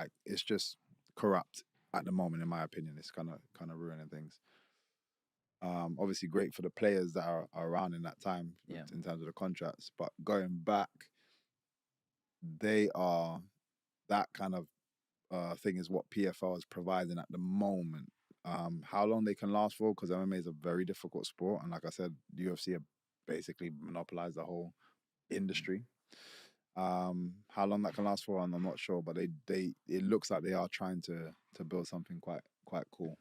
like it's just corrupt at the moment, in my opinion. It's kind of ruining things. Obviously great for the players that are around in that time in terms of the contracts, but going back, they are that kind of thing is what PFL is providing at the moment. How long they can last for, because MMA is a very difficult sport, and like I said, UFC have basically monopolized the whole industry. How long that can last for, I'm not sure, but they it looks like they are trying to build something quite cool.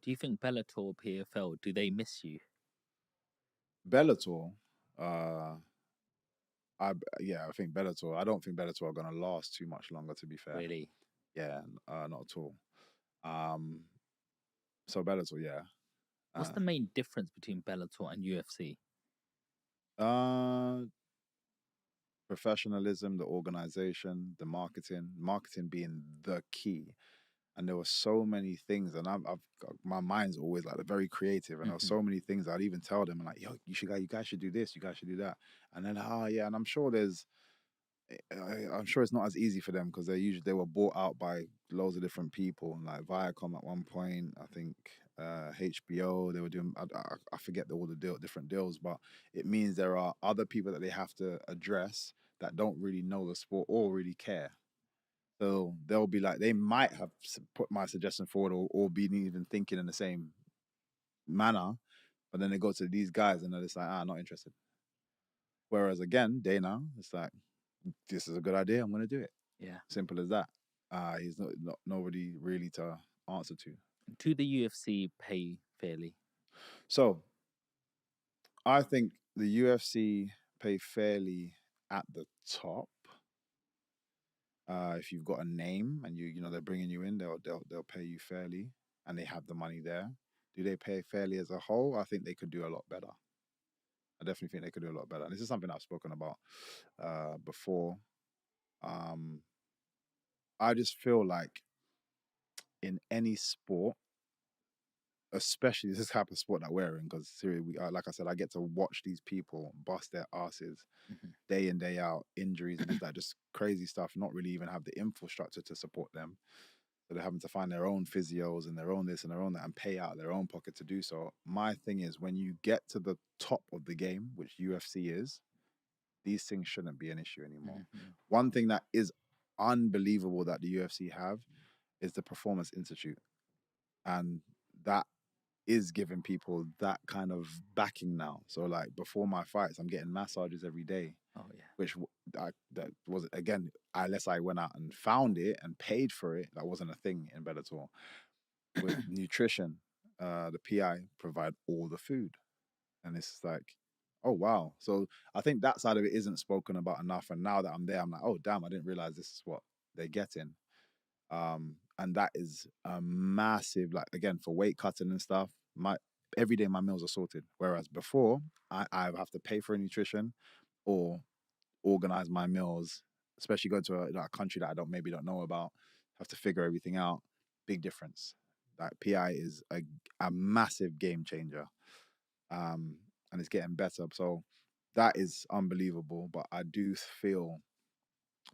Do you think Bellator or PFL, do they miss you? Bellator, I think Bellator. I don't think Bellator are gonna last too much longer, to be fair. Really? Yeah, not at all. So Bellator, yeah. What's the main difference between Bellator and UFC? Professionalism, the organization, the marketing being the key. And there were so many things, and I've got, my mind's always like very creative, and there were so many things I'd even tell them, like, yo, you guys should do this, you guys should do that, and then yeah, and I'm sure it's not as easy for them because they were bought out by loads of different people, like Viacom at one point, I think HBO, they were doing, I forget all the different deals, but it means there are other people that they have to address that don't really know the sport or really care. So they'll be like, they might have put my suggestion forward or been even thinking in the same manner, but then they go to these guys and they're just like, not interested. Whereas again, Dana, it's like, this is a good idea, I'm going to do it. Yeah. Simple as that. He's not nobody really to answer to. Do the UFC pay fairly? So I think the UFC pay fairly at the top. If you've got a name and you know they're bringing you in, they'll pay you fairly, and they have the money there. Do they pay fairly as a whole? I think they could do a lot better. I definitely think they could do a lot better. And this is something I've spoken about before. I just feel like in any sport, especially this type of sport that we're in, because seriously, like I said, I get to watch these people bust their asses day in, day out, injuries and just crazy stuff, not really even have the infrastructure to support them. So they're having to find their own physios and their own this and their own that and pay out of their own pocket to do so. My thing is, when you get to the top of the game, which UFC is, these things shouldn't be an issue anymore. One thing that is unbelievable that the UFC have is the Performance Institute. And that is giving people that kind of backing now. So like before my fights, I'm getting massages every day. Oh yeah. Which that was, again, unless I went out and found it and paid for it, that wasn't a thing in Bellator. With nutrition, the PI provide all the food, and it's like, oh wow. So I think that side of it isn't spoken about enough. And now that I'm there, I'm like, oh damn, I didn't realize this is what they're getting. And that is a massive, like, again, for weight cutting and stuff, every day my meals are sorted. Whereas before, I have to pay for a nutrition or organize my meals, especially going to a country that I don't know about, have to figure everything out. Big difference. Like PI is a massive game changer. And it's getting better. So that is unbelievable. But I do feel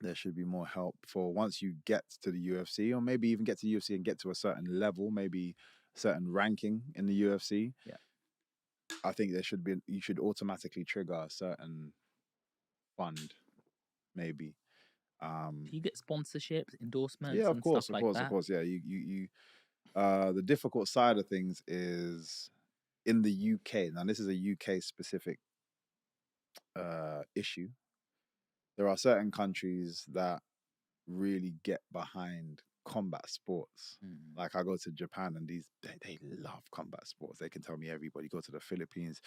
there should be more help for once you get to the UFC, or maybe even get to UFC and get to a certain level, maybe a certain ranking in the UFC. Yeah. I think you should automatically trigger a certain fund, maybe. Do you get sponsorships, endorsements, Yeah, and stuff like that? of course. Yeah, you. The difficult side of things is in the UK. Now, this is a UK specific issue. There are certain countries that really get behind combat sports. Like I go to Japan and they love combat sports. They can tell me everybody. Go to the Philippines,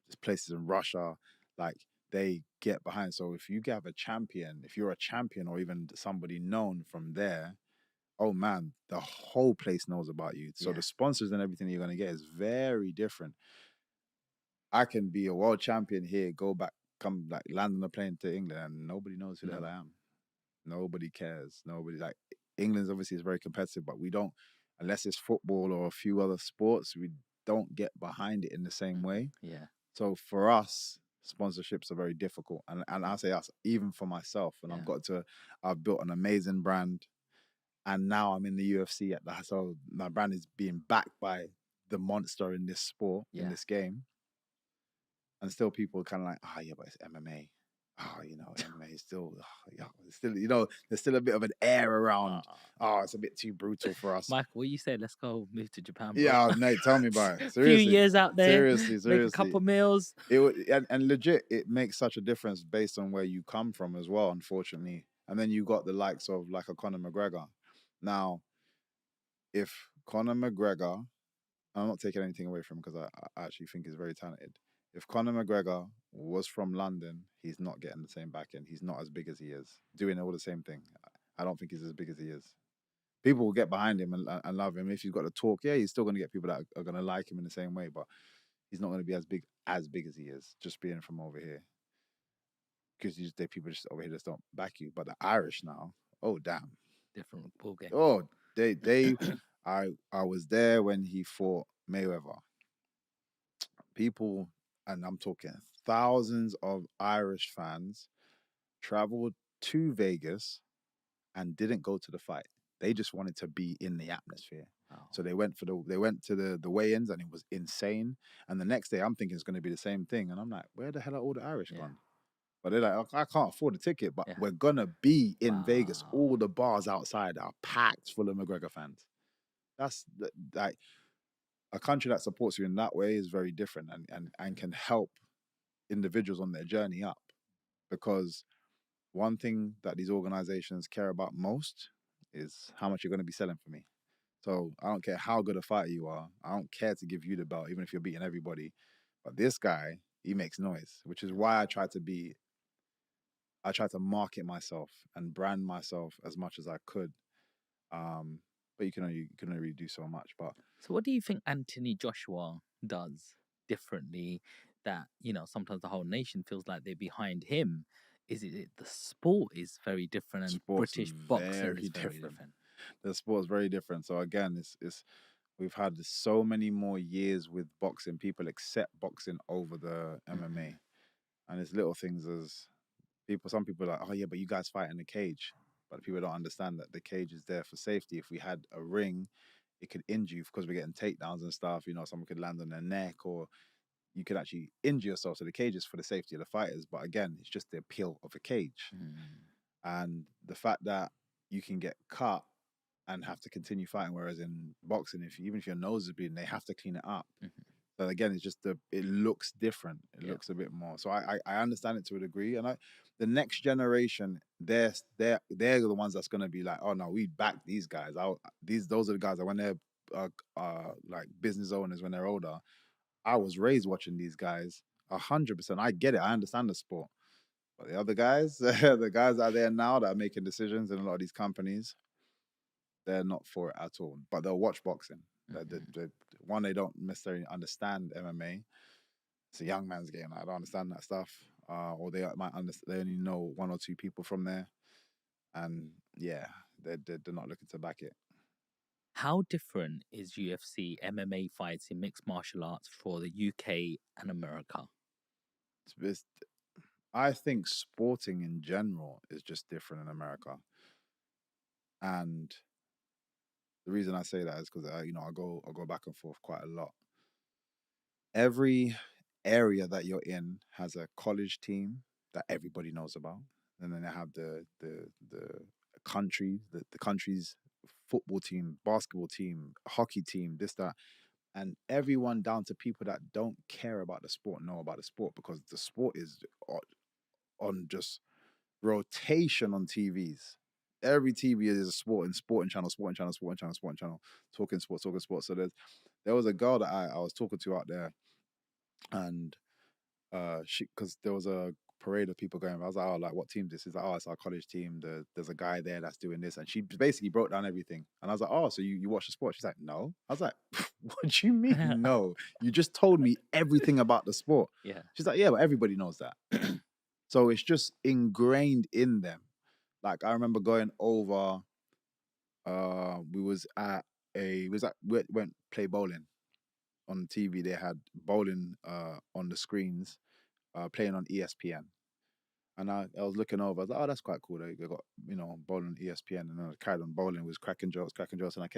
there's places in Russia, like they get behind. So if you have a champion, if you're a champion or even somebody known from there, oh man, the whole place knows about you. So the sponsors and everything you're going to get is very different. I can be a world champion here, go back, come like land on a plane to England, and nobody knows who the hell I am. Nobody cares. Nobody, like, England's obviously is very competitive, but we don't, unless it's football or a few other sports, we don't get behind it in the same way. Yeah. So for us, sponsorships are very difficult. And I say us, even for myself, and I've built an amazing brand. and now I'm in the UFC so my brand is being backed by the monster in this sport, in this game, and still people kind of like, oh yeah, but it's MMA. Oh, MMA is still, yeah, it's still, there's still a bit of an air around. Oh, it's a bit too brutal for us. Michael, what you say? Let's go move to Japan, bro. Yeah, mate, tell me about it. Few Seriously, years out there, make a seriously. couple meals. And legit, it makes such a difference based on where you come from as well, unfortunately. And then you got the likes of like a Conor McGregor. Now, if Conor McGregor, I'm not taking anything away from him because I actually think he's very talented. If Conor McGregor was from London, he's not getting the same back end. He's not as big as he is, doing all the same thing. I don't think he's as big as he is. People will get behind him and love him. If he's got to talk, yeah, he's still going to get people that are going to like him in the same way, but he's not going to be as big as he is, just being from over here. Because people just over here just don't back you. But the Irish now, oh damn, different ball game. Oh, they I was there when he fought Mayweather. People, and I'm talking thousands of Irish fans, traveled to Vegas and didn't go to the fight. They just wanted to be in the atmosphere. So they went to the weigh-ins, and it was insane. And the next day I'm thinking it's going to be the same thing, and I'm like, where the hell are all the Irish gone? But they're like, I can't afford a ticket, but we're gonna be in Vegas. All the bars outside are packed full of McGregor fans. That's like a country that supports you in that way is very different, and can help individuals on their journey up. Because one thing that these organizations care about most is how much you're going to be selling for me. So I don't care how good a fighter you are. I don't care to give you the belt, even if you're beating everybody. But this guy, he makes noise, which is why I try to market myself and brand myself as much as I could. But you can only really do so much. But so what do you think Anthony Joshua does differently that, sometimes the whole nation feels like they're behind him? Is it the sport is very different and British boxing is very different? The sport is very different. So again, it's we've had so many more years with boxing. People accept boxing over the MMA. And it's little things as some people are like, oh yeah, but you guys fight in a cage. But people don't understand that the cage is there for safety. If we had a ring, it could injure you because we're getting takedowns and stuff. Someone could land on their neck, or you could actually injure yourself. So the cage is for the safety of the fighters. But again, it's just the appeal of a cage. And the fact that you can get cut and have to continue fighting, whereas in boxing, even if your nose is bleeding, they have to clean it up. But again, it's just it looks different. It looks a bit more. So I understand it to a degree, and the next generation, they're the ones that's gonna be like, oh no, we back these guys. Those are the guys that when they're like business owners when they're older. I was raised watching these guys 100%. I get it. I understand the sport, but the other guys, the guys that are there now that are making decisions in a lot of these companies, they're not for it at all. But they'll watch boxing. One, they don't necessarily understand MMA. It's a young man's game. I don't understand that stuff. Or they might understand. They only know one or two people from there, and yeah, they're not looking to back it. How different is UFC MMA fights in mixed martial arts for the UK and America? I think sporting in general is just different in America, and the reason I say that is because I go back and forth quite a lot. Every area that you're in has a college team that everybody knows about, and then they have the country's football team, basketball team, hockey team, this that, and everyone down to people that don't care about the sport know about the sport because the sport is on just rotation on TVs. Every TV is a sporting channel, talking sports. So there was a girl that I was talking to out there, and because there was a parade of people going. I was like, oh, like what team is this? Is like, oh, it's our college team. There's a guy there that's doing this, and she basically broke down everything. And I was like, oh, so you watch the sport? She's like, no. I was like, what do you mean no? You just told me everything about the sport. Yeah. She's like, yeah, but everybody knows that. So it's just ingrained in them. Like I remember going over. We went play bowling on TV. They had bowling on the screens, playing on ESPN. And I was looking over. I was like, oh, that's quite cool. They got bowling on ESPN, and then I carried on bowling. It was cracking jokes, and I kept